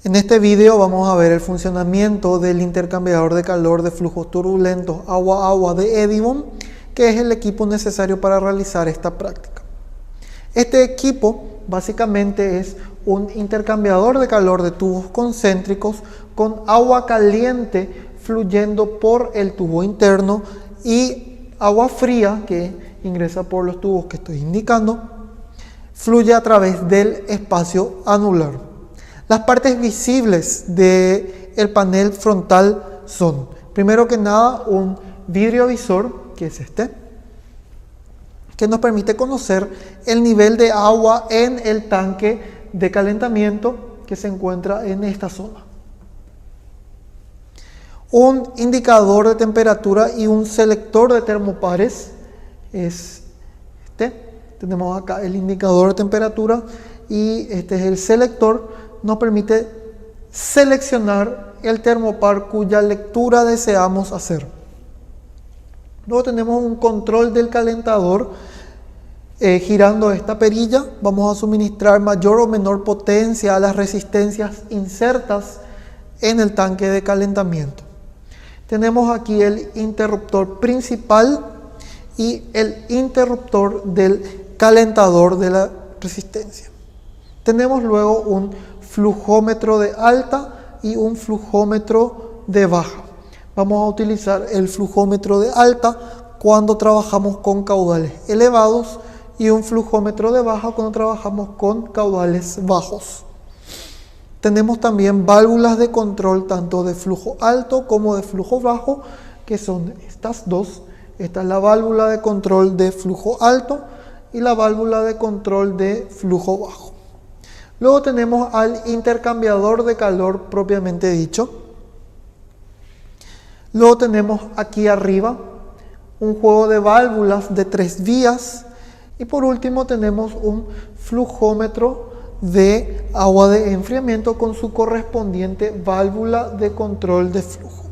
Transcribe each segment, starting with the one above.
En este video vamos a ver el funcionamiento del intercambiador de calor de flujos turbulentos agua-agua de Edibon, que es el equipo necesario para realizar esta práctica. Este equipo básicamente es un intercambiador de calor de tubos concéntricos con agua caliente fluyendo por el tubo interno y agua fría que ingresa por los tubos que estoy indicando, fluye a través del espacio anular. Las partes visibles del panel frontal son, primero que nada, un vidrio visor, que es este, que nos permite conocer el nivel de agua en el tanque de calentamiento que se encuentra en esta zona. Un indicador de temperatura y un selector de termopares es este. Tenemos acá el indicador de temperatura y este es el selector. Nos permite seleccionar el termopar cuya lectura deseamos hacer. Luego tenemos un control del calentador. Girando esta perilla vamos a suministrar mayor o menor potencia a las resistencias insertas en el tanque de calentamiento. Tenemos aquí el interruptor principal y el interruptor del calentador de la resistencia. Tenemos luego un flujómetro de alta y un flujómetro de baja. Vamos a utilizar el flujómetro de alta cuando trabajamos con caudales elevados y un flujómetro de baja cuando trabajamos con caudales bajos. Tenemos también válvulas de control tanto de flujo alto como de flujo bajo, que son estas dos. Esta es la válvula de control de flujo alto y la válvula de control de flujo bajo. Luego tenemos al intercambiador de calor propiamente dicho. Luego tenemos aquí arriba un juego de válvulas de 3 vías. Y por último tenemos un flujómetro de agua de enfriamiento con su correspondiente válvula de control de flujo.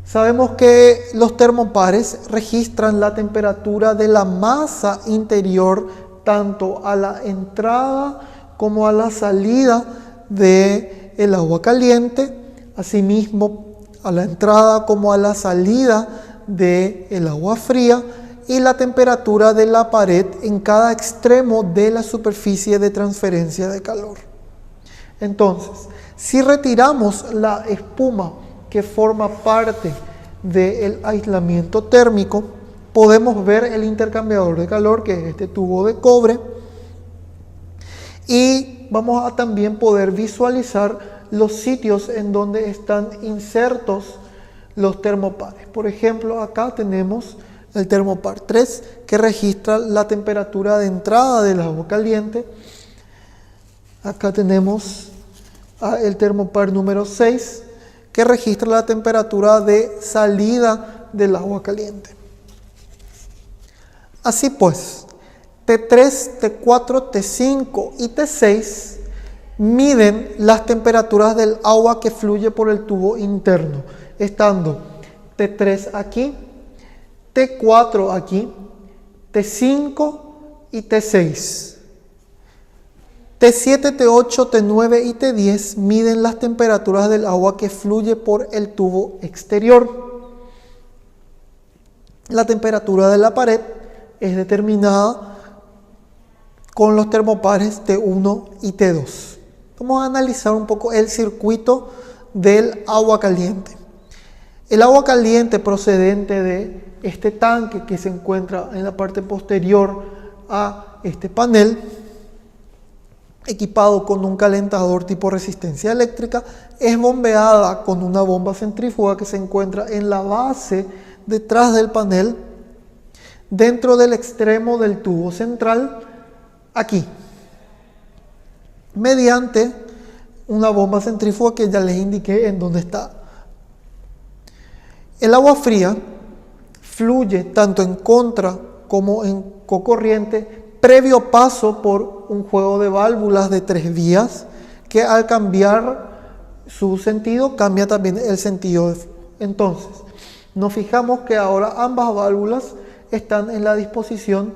Sabemos que los termopares registran la temperatura de la masa interior tanto a la entrada como a la salida del agua caliente, asimismo a la entrada como a la salida del agua fría, y la temperatura de la pared en cada extremo de la superficie de transferencia de calor. Entonces, si retiramos la espuma que forma parte del aislamiento térmico, podemos ver el intercambiador de calor, que es este tubo de cobre, y vamos a también poder visualizar los sitios en donde están insertos los termopares. Por ejemplo, acá tenemos el termopar 3, que registra la temperatura de entrada del agua caliente. Acá tenemos el termopar número 6, que registra la temperatura de salida del agua caliente. Así pues, T3, T4, T5 y T6 miden las temperaturas del agua que fluye por el tubo interno, estando T3 aquí, T4 aquí, T5 y T6. T7, T8, T9 y T10 miden las temperaturas del agua que fluye por el tubo exterior. La temperatura de la pared es determinada con los termopares T1 y T2. Vamos a analizar un poco el circuito del agua caliente. El agua caliente procedente de este tanque que se encuentra en la parte posterior a este panel, equipado con un calentador tipo resistencia eléctrica, es bombeada con una bomba centrífuga que se encuentra en la base detrás del panel, dentro del extremo del tubo central, aquí, mediante una bomba centrífuga que ya les indiqué en dónde está. El agua fría fluye tanto en contra como en cocorriente previo paso por un juego de válvulas de 3 vías que al cambiar su sentido cambia también el sentido de flujo. Entonces, nos fijamos que ahora ambas válvulas están en la disposición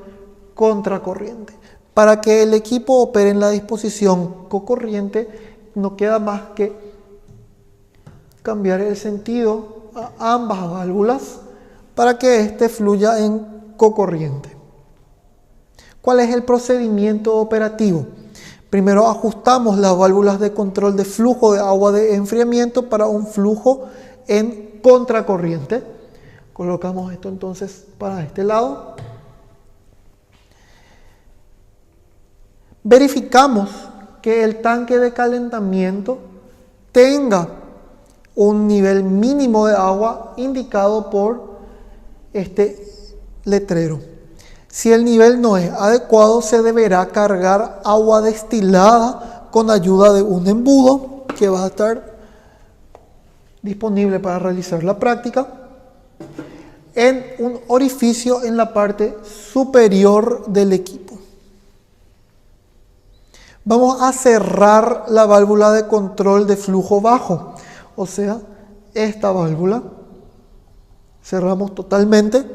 contracorriente. Para que el equipo opere en la disposición cocorriente, no queda más que cambiar el sentido a ambas válvulas para que éste fluya en cocorriente. ¿Cuál es el procedimiento operativo? Primero ajustamos las válvulas de control de flujo de agua de enfriamiento para un flujo en contracorriente. Colocamos esto entonces para este lado. Verificamos que el tanque de calentamiento tenga un nivel mínimo de agua indicado por este letrero. Si el nivel no es adecuado, se deberá cargar agua destilada con ayuda de un embudo que va a estar disponible para realizar la práctica en un orificio en la parte superior del equipo. Vamos a cerrar la válvula de control de flujo bajo, o sea, esta válvula. Cerramos totalmente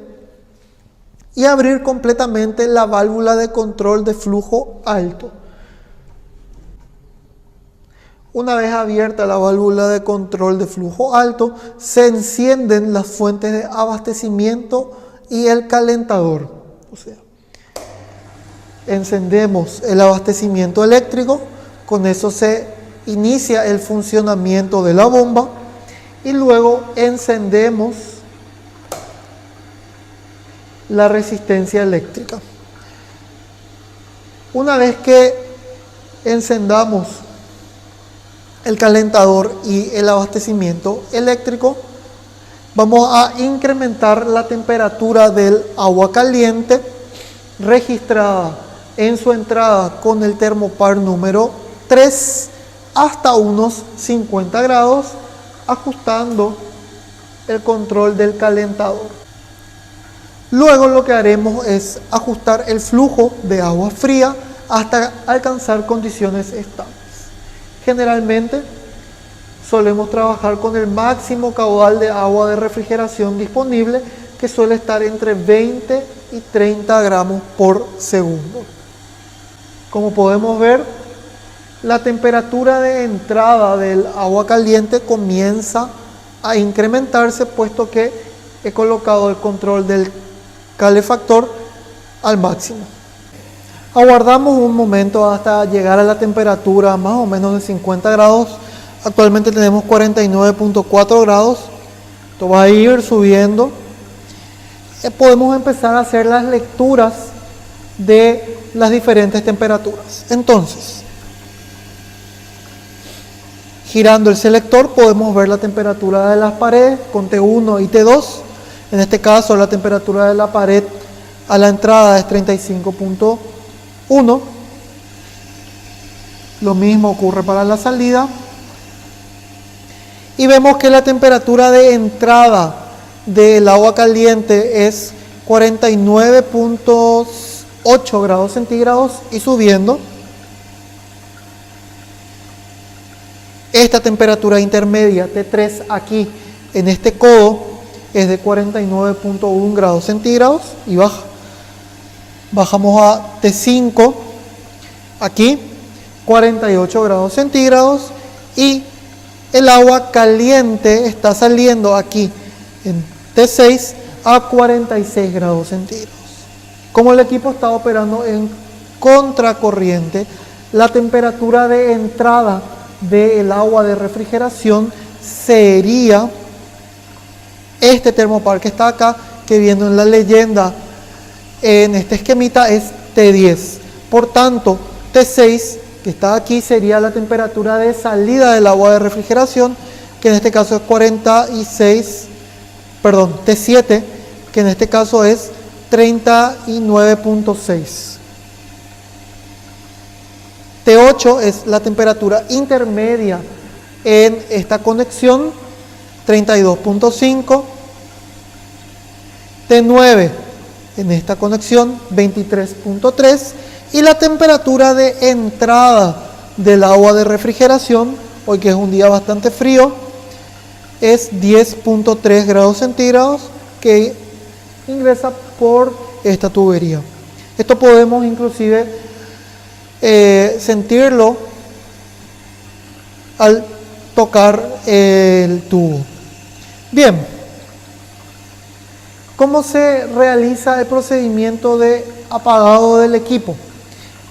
y abrir completamente la válvula de control de flujo alto. Una vez abierta la válvula de control de flujo alto, se encienden las fuentes de abastecimiento y el calentador. O sea, encendemos el abastecimiento eléctrico, con eso se inicia el funcionamiento de la bomba y luego encendemos la resistencia eléctrica. Una vez que encendamos el calentador y el abastecimiento eléctrico, vamos a incrementar la temperatura del agua caliente registrada en su entrada con el termopar número 3 hasta unos 50 grados, ajustando el control del calentador. Luego lo que haremos es ajustar el flujo de agua fría hasta alcanzar condiciones estables. Generalmente solemos trabajar con el máximo caudal de agua de refrigeración disponible, que suele estar entre 20 y 30 gramos por segundo. Como podemos ver, la temperatura de entrada del agua caliente comienza a incrementarse, puesto que he colocado el control del calefactor al máximo. Aguardamos un momento hasta llegar a la temperatura más o menos de 50 grados. Actualmente tenemos 49.4 grados. Esto va a ir subiendo. Podemos empezar a hacer las lecturas de las diferentes temperaturas. Entonces, girando el selector podemos ver la temperatura de las paredes con T1 y T2. En este caso la temperatura de la pared a la entrada es 35.1. Lo mismo ocurre para la salida. Y vemos que la temperatura de entrada del agua caliente es 49.8 grados centígrados y subiendo. Esta temperatura intermedia T3 aquí en este codo es de 49.1 grados centígrados y baja. Bajamos a T5 aquí 48 grados centígrados y el agua caliente está saliendo aquí en T6 a 46 grados centígrados. Como el equipo está operando en contracorriente, la temperatura de entrada del agua de refrigeración sería este termopar que está acá, que viendo en la leyenda en este esquemita es T10. Por tanto, T6 que está aquí sería la temperatura de salida del agua de refrigeración, que en este caso es T7, que en este caso es 39.6. T8 es la temperatura intermedia en esta conexión, 32.5. T9 en esta conexión, 23.3. Y la temperatura de entrada del agua de refrigeración, hoy que es un día bastante frío, es 10.3 grados centígrados que ingresa por esta tubería. Esto podemos inclusive sentirlo al tocar el tubo. Bien, ¿cómo se realiza el procedimiento de apagado del equipo?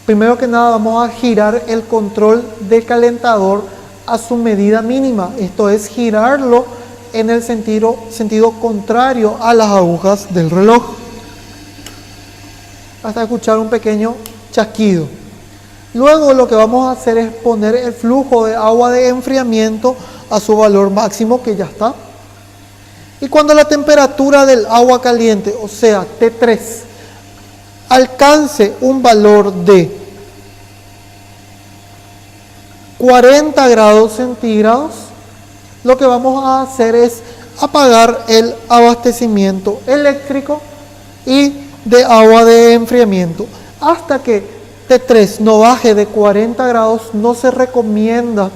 Primero que nada vamos a girar el control del calentador a su medida mínima, esto es girarlo en el sentido contrario a las agujas del reloj, hasta escuchar un pequeño chasquido. Luego lo que vamos a hacer es poner el flujo de agua de enfriamiento a su valor máximo, que ya está. Y cuando la temperatura del agua caliente, o sea T3, alcance un valor de 40 grados centígrados, lo que vamos a hacer es apagar el abastecimiento eléctrico y de agua de enfriamiento. Hasta que T3 no baje de 40 grados, no se recomienda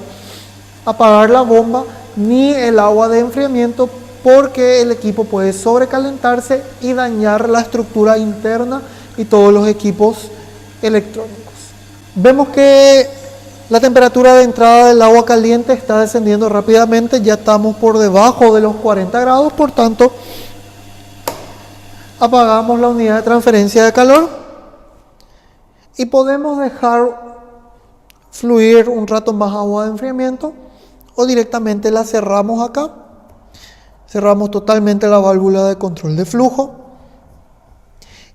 apagar la bomba ni el agua de enfriamiento, porque el equipo puede sobrecalentarse y dañar la estructura interna y todos los equipos electrónicos. Vemos que la temperatura de entrada del agua caliente está descendiendo rápidamente, ya estamos por debajo de los 40 grados, por tanto apagamos la unidad de transferencia de calor y podemos dejar fluir un rato más agua de enfriamiento, o directamente la cerramos acá. Cerramos totalmente la válvula de control de flujo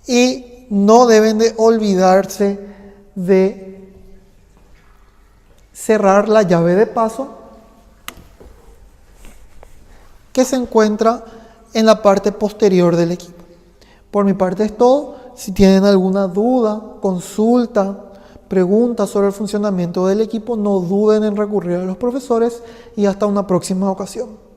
y no deben de olvidarse de cerrar la llave de paso que se encuentra en la parte posterior del equipo. Por mi parte es todo. Si tienen alguna duda, consulta, pregunta sobre el funcionamiento del equipo, no duden en recurrir a los profesores, y hasta una próxima ocasión.